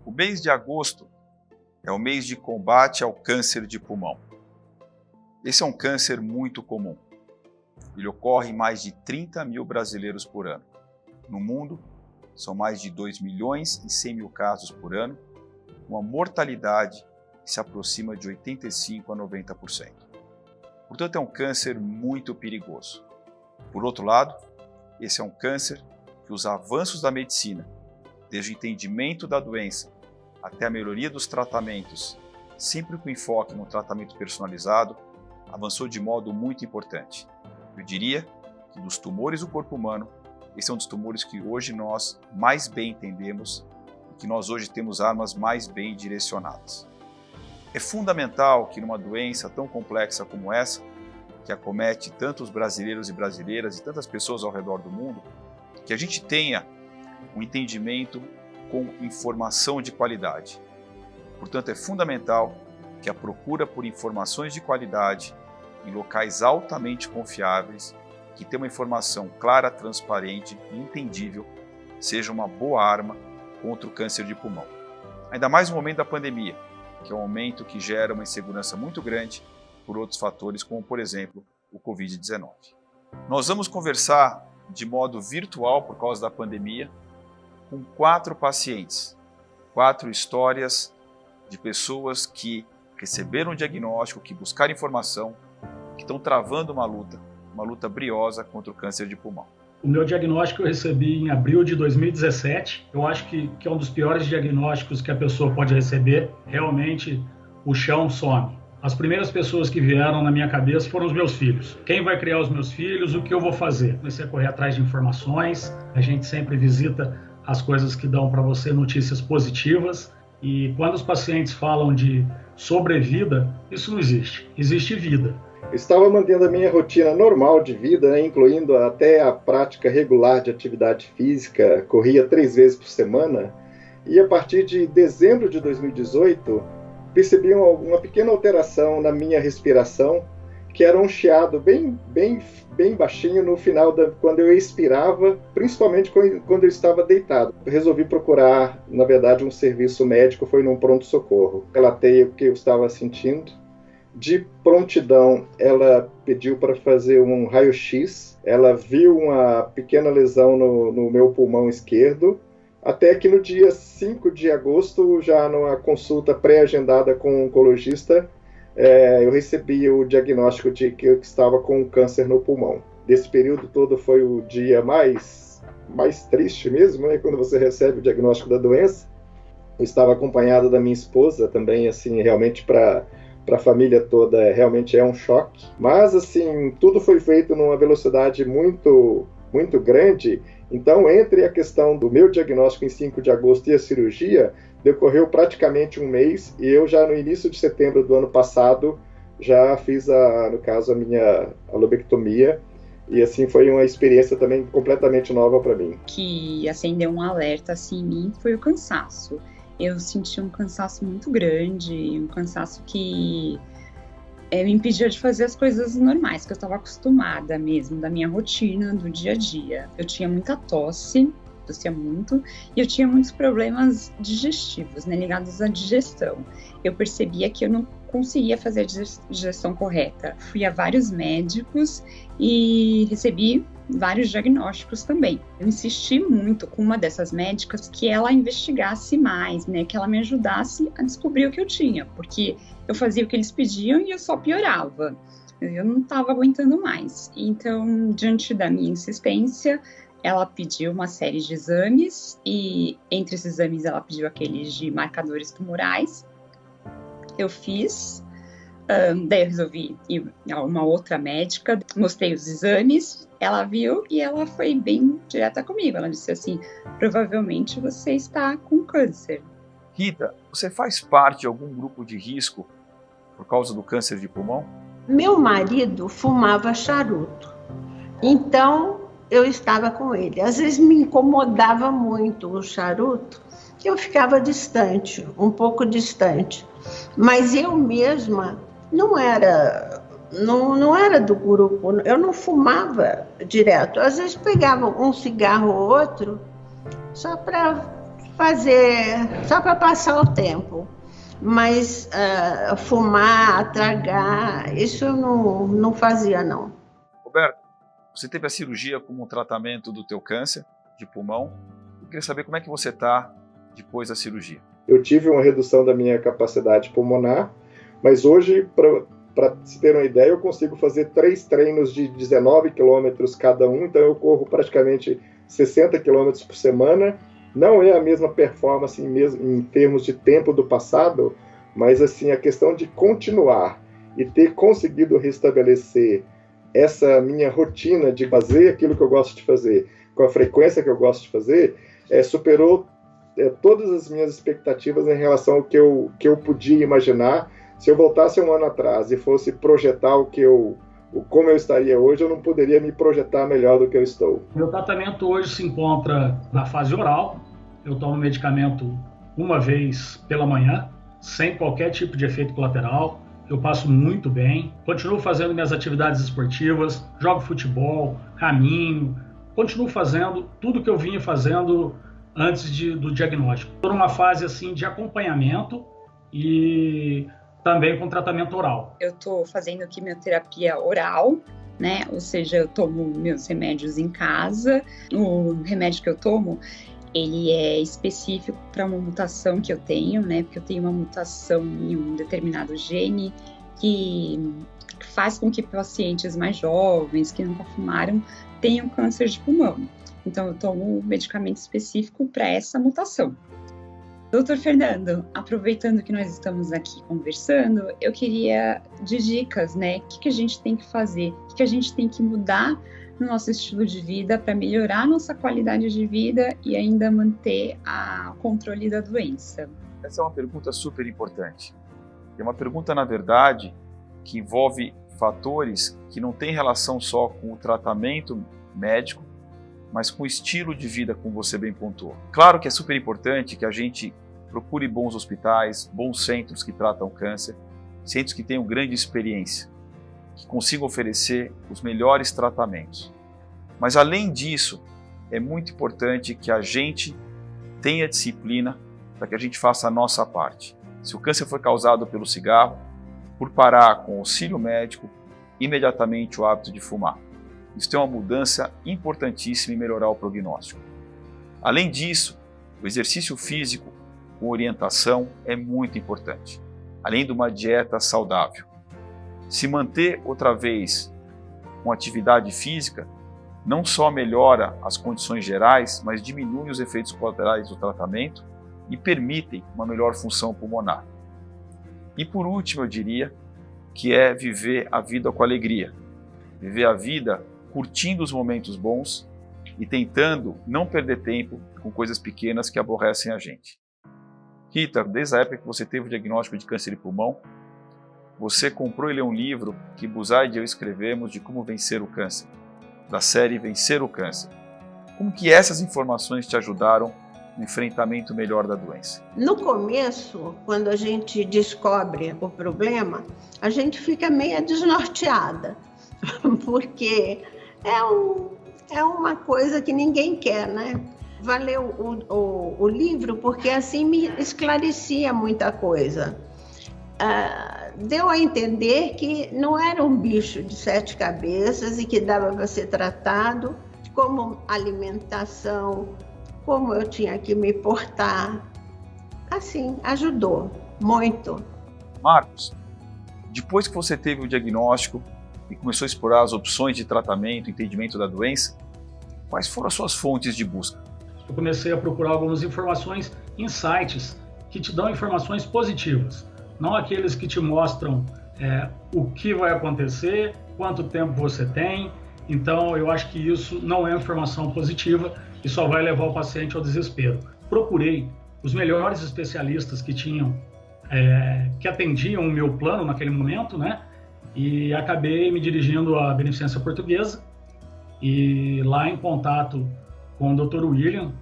O mês de agosto é o mês de combate ao câncer de pulmão. Esse é um câncer muito comum. Ele ocorre em mais de 30 mil brasileiros por ano. No mundo, são mais de 2 milhões e 100 mil casos por ano, uma mortalidade que se aproxima de 85% a 90%. Portanto, é um câncer muito perigoso. Por outro lado, esse é um câncer que os avanços da medicina, desde o entendimento da doença até a melhoria dos tratamentos, sempre com enfoque no tratamento personalizado, avançou de modo muito importante. Eu diria que dos tumores do corpo humano, esse é um dos tumores que hoje nós mais bem entendemos e que nós hoje temos armas mais bem direcionadas. É fundamental que numa doença tão complexa como essa, que acomete tantos brasileiros e brasileiras e tantas pessoas ao redor do mundo, que a gente tenha um entendimento com informação de qualidade. Portanto, é fundamental que a procura por informações de qualidade em locais altamente confiáveis, que tenha uma informação clara, transparente e entendível, seja uma boa arma contra o câncer de pulmão. Ainda mais no momento da pandemia, que é um momento que gera uma insegurança muito grande por outros fatores, como, por exemplo, o Covid-19. Nós vamos conversar de modo virtual por causa da pandemia com 4 pacientes, 4 histórias de pessoas que receberam o diagnóstico, que buscaram informação, que estão travando uma luta briosa contra o câncer de pulmão. O meu diagnóstico eu recebi em abril de 2017. Eu acho que é um dos piores diagnósticos que a pessoa pode receber. Realmente, o chão some. As primeiras pessoas que vieram na minha cabeça foram os meus filhos. Quem vai criar os meus filhos? O que eu vou fazer? Comecei a correr atrás de informações. A gente sempre visita as coisas que dão para você notícias positivas. E quando os pacientes falam de sobrevida, isso não existe. Existe vida. Estava mantendo a minha rotina normal de vida, incluindo até a prática regular de atividade física, corria 3 vezes por semana, e a partir de dezembro de 2018, percebi uma pequena alteração na minha respiração, que era um chiado bem baixinho no final, quando eu expirava, principalmente quando eu estava deitado. Resolvi procurar, na verdade, um serviço médico, foi num pronto-socorro. Relatei o que eu estava sentindo. De prontidão, ela pediu para fazer um raio-x. Ela viu uma pequena lesão no meu pulmão esquerdo. Até que no dia 5 de agosto, já numa consulta pré-agendada com um oncologista, eu recebi o diagnóstico de que eu estava com câncer no pulmão. Desse período todo foi o dia mais triste mesmo, né, quando você recebe o diagnóstico da doença. Eu estava acompanhado da minha esposa também, assim, realmente para a família toda realmente é um choque. Mas, assim, tudo foi feito numa velocidade muito grande. Então, entre a questão do meu diagnóstico em 5 de agosto e a cirurgia, decorreu praticamente um mês, e eu já no início de setembro do ano passado já fiz, no caso, a minha lobectomia, e assim foi uma experiência também completamente nova para mim. Que acendeu um alerta assim, em mim foi o cansaço. Eu senti um cansaço muito grande, um cansaço que me impedia de fazer as coisas normais, que eu estava acostumada mesmo, da minha rotina, do dia a dia. Eu tinha muita tosse, tossia muito, e eu tinha muitos problemas digestivos, né, ligados à digestão. Eu percebia que eu não conseguia fazer a digestão correta. Fui a vários médicos e recebi vários diagnósticos também. Eu insisti muito com uma dessas médicas que ela investigasse mais, né, que ela me ajudasse a descobrir o que eu tinha, porque eu fazia o que eles pediam e eu só piorava. Eu não estava aguentando mais. Então, diante da minha insistência, ela pediu uma série de exames e entre esses exames ela pediu aqueles de marcadores tumorais. Eu fiz, daí eu resolvi ir a uma outra médica, mostrei os exames, ela viu e ela foi bem direta comigo. Ela disse assim, provavelmente você está com câncer. Rita, você faz parte de algum grupo de risco por causa do câncer de pulmão? Meu marido fumava charuto, então eu estava com ele. Às vezes me incomodava muito o charuto, que eu ficava distante, um pouco distante. Mas eu mesma não era do grupo, eu não fumava direto. Às vezes pegava um cigarro ou outro, só para fazer, só para passar o tempo. Mas fumar, tragar, isso eu não fazia, não. Roberto, você teve a cirurgia como um tratamento do teu câncer de pulmão. Eu queria saber como é que você está depois da cirurgia. Eu tive uma redução da minha capacidade pulmonar, mas hoje, para se ter uma ideia, eu consigo fazer 3 treinos de 19 quilômetros cada um, então eu corro praticamente 60 quilômetros por semana. Não é a mesma performance em termos de tempo do passado, mas assim, a questão de continuar e ter conseguido restabelecer essa minha rotina de fazer aquilo que eu gosto de fazer, com a frequência que eu gosto de fazer, superou todas as minhas expectativas em relação ao que eu podia imaginar. Se eu voltasse um ano atrás e fosse projetar como eu estaria hoje, eu não poderia me projetar melhor do que eu estou. Meu tratamento hoje se encontra na fase oral. Eu tomo medicamento uma vez pela manhã, sem qualquer tipo de efeito colateral. Eu passo muito bem, continuo fazendo minhas atividades esportivas, jogo futebol, caminho, continuo fazendo tudo que eu vinha fazendo antes do diagnóstico. Estou numa fase assim de acompanhamento e também com tratamento oral. Eu estou fazendo quimioterapia oral, né? Ou seja, eu tomo meus remédios em casa. O remédio que eu tomo, ele é específico para uma mutação que eu tenho, né? Porque eu tenho uma mutação em um determinado gene que faz com que pacientes mais jovens, que nunca fumaram, tenham câncer de pulmão. Então, eu tomo um medicamento específico para essa mutação. Doutor Fernando, aproveitando que nós estamos aqui conversando, eu queria de dicas, né? O que a gente tem que fazer? O que a gente tem que mudar no nosso estilo de vida para melhorar a nossa qualidade de vida e ainda manter o controle da doença? Essa é uma pergunta super importante. É uma pergunta, na verdade, que envolve fatores que não têm relação só com o tratamento médico, mas com o estilo de vida, como você bem pontuou. Claro que é super importante que a gente procure bons hospitais, bons centros que tratam câncer, centros que tenham grande experiência, que consigam oferecer os melhores tratamentos. Mas além disso, é muito importante que a gente tenha disciplina para que a gente faça a nossa parte. Se o câncer foi causado pelo cigarro, por parar com auxílio médico, imediatamente o hábito de fumar. Isso tem uma mudança importantíssima em melhorar o prognóstico. Além disso, o exercício físico com orientação é muito importante, além de uma dieta saudável. Se manter outra vez com atividade física, não só melhora as condições gerais, mas diminui os efeitos colaterais do tratamento e permitem uma melhor função pulmonar. E por último, eu diria que é viver a vida com alegria. Viver a vida curtindo os momentos bons e tentando não perder tempo com coisas pequenas que aborrecem a gente. Rita, desde a época que você teve o diagnóstico de câncer de pulmão, você comprou e leu um livro que Buzaide e eu escrevemos de como vencer o câncer, da série Vencer o Câncer. Como que essas informações te ajudaram no enfrentamento melhor da doença? No começo, quando a gente descobre o problema, a gente fica meio desnorteada, porque é uma coisa que ninguém quer, né? Valeu o livro porque assim me esclarecia muita coisa. Deu a entender que não era um bicho de 7 cabeças e que dava para ser tratado, como alimentação, como eu tinha que me portar. Assim, ajudou muito. Marcos, depois que você teve o diagnóstico e começou a explorar as opções de tratamento, entendimento da doença, quais foram as suas fontes de busca? Eu comecei a procurar algumas informações em sites que te dão informações positivas, não aqueles que te mostram o que vai acontecer, quanto tempo você tem. Então, eu acho que isso não é informação positiva e só vai levar o paciente ao desespero. Procurei os melhores especialistas que que atendiam o meu plano naquele momento, né? E acabei me dirigindo à Beneficência Portuguesa e lá em contato com o Dr. William,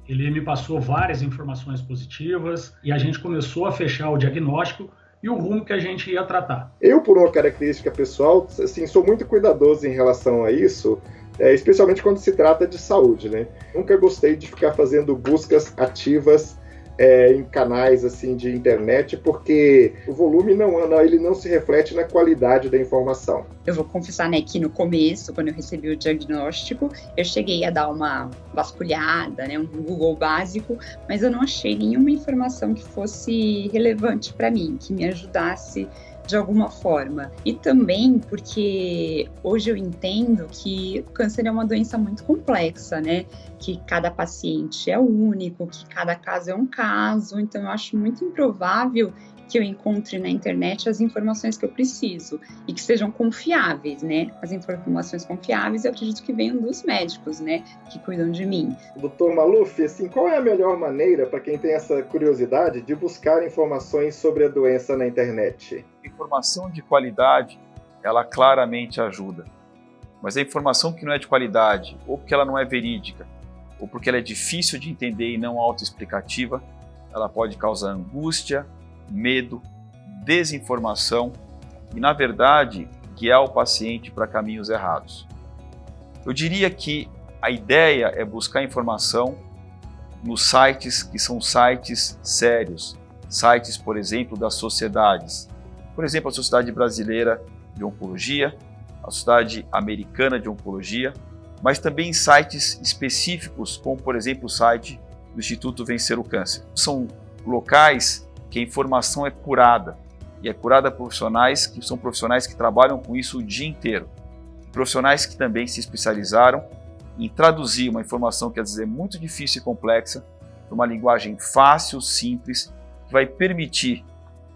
ele me passou várias informações positivas e a gente começou a fechar o diagnóstico e o rumo que a gente ia tratar. Eu, por uma característica pessoal, assim, sou muito cuidadoso em relação a isso, especialmente quando se trata de saúde, né? Nunca gostei de ficar fazendo buscas ativas em canais assim de internet, porque o volume ele não se reflete na qualidade da informação. Eu vou confessar, né, que no começo, quando eu recebi o diagnóstico, eu cheguei a dar uma vasculhada, né, um Google básico, mas eu não achei nenhuma informação que fosse relevante para mim, que me ajudasse de alguma forma. E também porque hoje eu entendo que o câncer é uma doença muito complexa, né? Que cada paciente é único, que cada caso é um caso. Então eu acho muito improvável que eu encontre na internet as informações que eu preciso e que sejam confiáveis, né? As informações confiáveis eu acredito que venham dos médicos, né? Que cuidam de mim. Dr. Maluf, assim, qual é a melhor maneira para quem tem essa curiosidade de buscar informações sobre a doença na internet? Informação de qualidade, ela claramente ajuda. Mas a informação que não é de qualidade, ou porque ela não é verídica, ou porque ela é difícil de entender e não autoexplicativa, ela pode causar angústia, medo, desinformação e, na verdade, guiar o paciente para caminhos errados. Eu diria que a ideia é buscar informação nos sites que são sites sérios, sites, por exemplo, das sociedades. Por exemplo, a Sociedade Brasileira de Oncologia, a Sociedade Americana de Oncologia, mas também sites específicos, como, por exemplo, o site do Instituto Vencer o Câncer. São locais que a informação é curada, e é curada por profissionais que são profissionais que trabalham com isso o dia inteiro. Profissionais que também se especializaram em traduzir uma informação que às vezes é muito difícil e complexa para uma linguagem fácil, simples, que vai permitir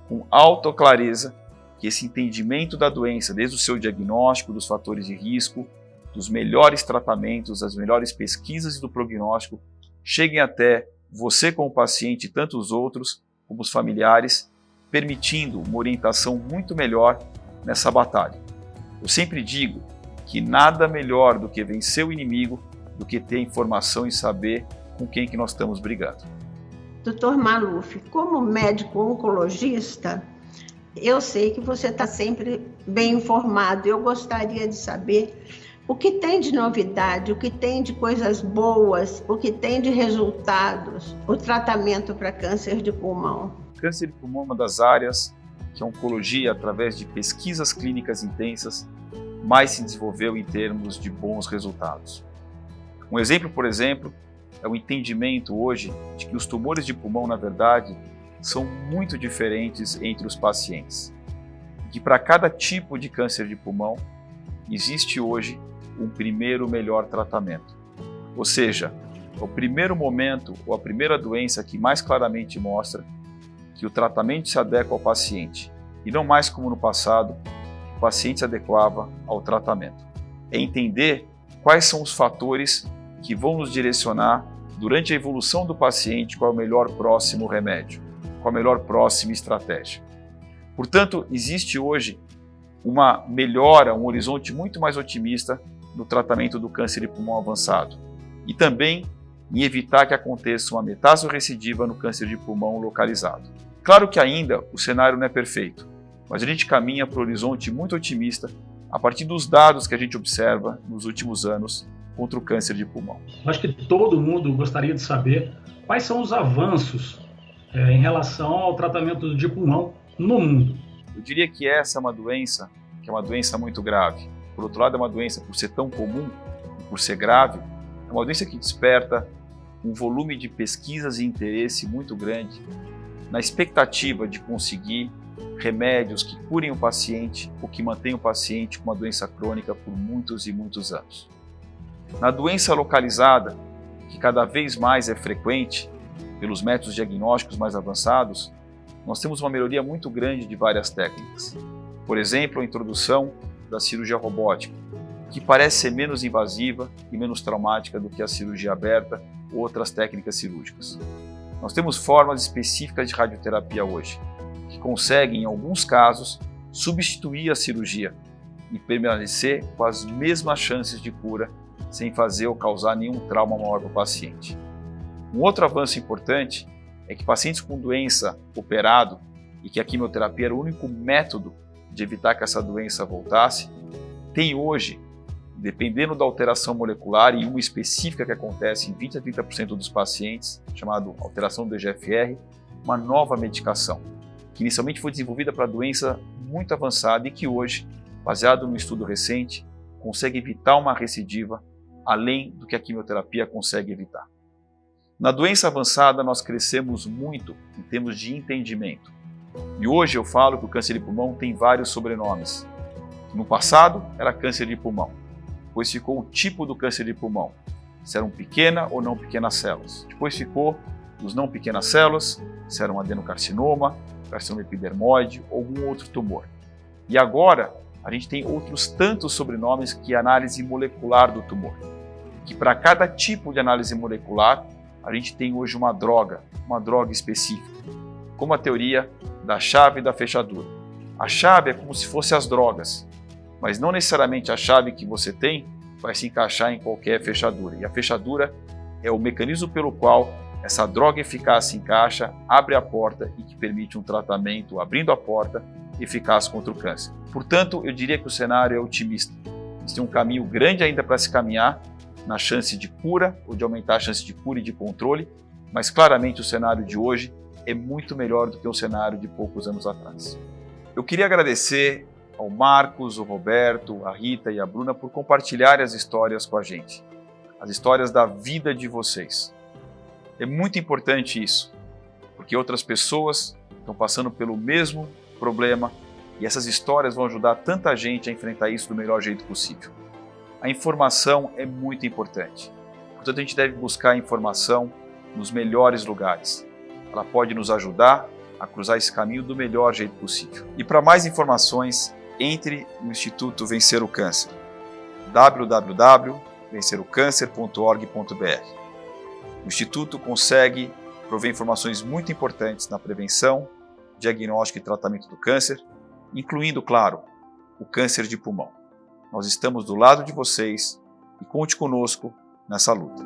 com alta clareza que esse entendimento da doença, desde o seu diagnóstico, dos fatores de risco, dos melhores tratamentos, das melhores pesquisas e do prognóstico, cheguem até você como paciente e tantos outros, como os familiares, permitindo uma orientação muito melhor nessa batalha. Eu sempre digo que nada melhor do que vencer o inimigo, do que ter informação e saber com quem que nós estamos brigando. Dr. Maluf, como médico oncologista, eu sei que você está sempre bem informado. Eu gostaria de saber o que tem de novidade, o que tem de coisas boas, o que tem de resultados, o tratamento para câncer de pulmão. Câncer de pulmão é uma das áreas que a oncologia, através de pesquisas clínicas intensas, mais se desenvolveu em termos de bons resultados. Um exemplo, por exemplo, é o entendimento hoje de que os tumores de pulmão, na verdade, são muito diferentes entre os pacientes. Que para cada tipo de câncer de pulmão, existe hoje um primeiro melhor tratamento. Ou seja, o primeiro momento ou a primeira doença que mais claramente mostra que o tratamento se adequa ao paciente e não mais como no passado, o paciente se adequava ao tratamento. É entender quais são os fatores que vão nos direcionar durante a evolução do paciente qual é o melhor próximo remédio, qual a melhor próxima estratégia. Portanto, existe hoje uma melhora, um horizonte muito mais otimista no tratamento do câncer de pulmão avançado e também em evitar que aconteça uma metástase recidiva no câncer de pulmão localizado. Claro que ainda o cenário não é perfeito, mas a gente caminha para um horizonte muito otimista a partir dos dados que a gente observa nos últimos anos contra o câncer de pulmão. Acho que todo mundo gostaria de saber quais são os avanços em relação ao tratamento de pulmão no mundo. Eu diria que essa é uma doença que é uma doença muito grave. Por outro lado, é uma doença, por ser tão comum, por ser grave, é uma doença que desperta um volume de pesquisas e interesse muito grande na expectativa de conseguir remédios que curem o paciente ou que mantenham o paciente com uma doença crônica por muitos e muitos anos. Na doença localizada, que cada vez mais é frequente pelos métodos diagnósticos mais avançados, nós temos uma melhoria muito grande de várias técnicas. Por exemplo, a introdução da cirurgia robótica, que parece ser menos invasiva e menos traumática do que a cirurgia aberta ou outras técnicas cirúrgicas. Nós temos formas específicas de radioterapia hoje, que conseguem, em alguns casos, substituir a cirurgia e permanecer com as mesmas chances de cura, sem fazer ou causar nenhum trauma maior para o paciente. Um outro avanço importante é que pacientes com doença operado e que a quimioterapia era o único método de evitar que essa doença voltasse, tem hoje dependendo da alteração molecular, e uma específica que acontece em 20 a 30% dos pacientes, chamada alteração do EGFR, uma nova medicação, que inicialmente foi desenvolvida para doença muito avançada e que hoje, baseado no estudo recente, consegue evitar uma recidiva além do que a quimioterapia consegue evitar. Na doença avançada, nós crescemos muito em termos de entendimento. E hoje eu falo que o câncer de pulmão tem vários sobrenomes. No passado, era câncer de pulmão. Depois ficou o tipo do câncer de pulmão. Se eram pequena ou não pequenas células. Depois ficou os não pequenas células, se era um adenocarcinoma, carcinoma epidermoide ou algum outro tumor. E agora, a gente tem outros tantos sobrenomes que é a análise molecular do tumor. Que para cada tipo de análise molecular, a gente tem hoje uma droga específica, como a teoria da chave e da fechadura. A chave é como se fossem as drogas, mas não necessariamente a chave que você tem vai se encaixar em qualquer fechadura. E a fechadura é o mecanismo pelo qual essa droga eficaz se encaixa, abre a porta e que permite um tratamento, abrindo a porta, eficaz contra o câncer. Portanto, eu diria que o cenário é otimista. Tem um caminho grande ainda para se caminhar na chance de cura ou de aumentar a chance de cura e de controle, mas claramente o cenário de hoje é muito melhor do que o cenário de poucos anos atrás. Eu queria agradecer ao Marcos, o Roberto, a Rita e a Bruna por compartilharem as histórias com a gente, as histórias da vida de vocês. É muito importante isso, porque outras pessoas estão passando pelo mesmo problema e essas histórias vão ajudar tanta gente a enfrentar isso do melhor jeito possível. A informação é muito importante, portanto a gente deve buscar a informação nos melhores lugares. Ela pode nos ajudar a cruzar esse caminho do melhor jeito possível. E para mais informações, entre no Instituto Vencer o Câncer, www.vencerocâncer.org.br. O Instituto consegue prover informações muito importantes na prevenção, diagnóstico e tratamento do câncer, incluindo, claro, o câncer de pulmão. Nós estamos do lado de vocês e conte conosco nessa luta.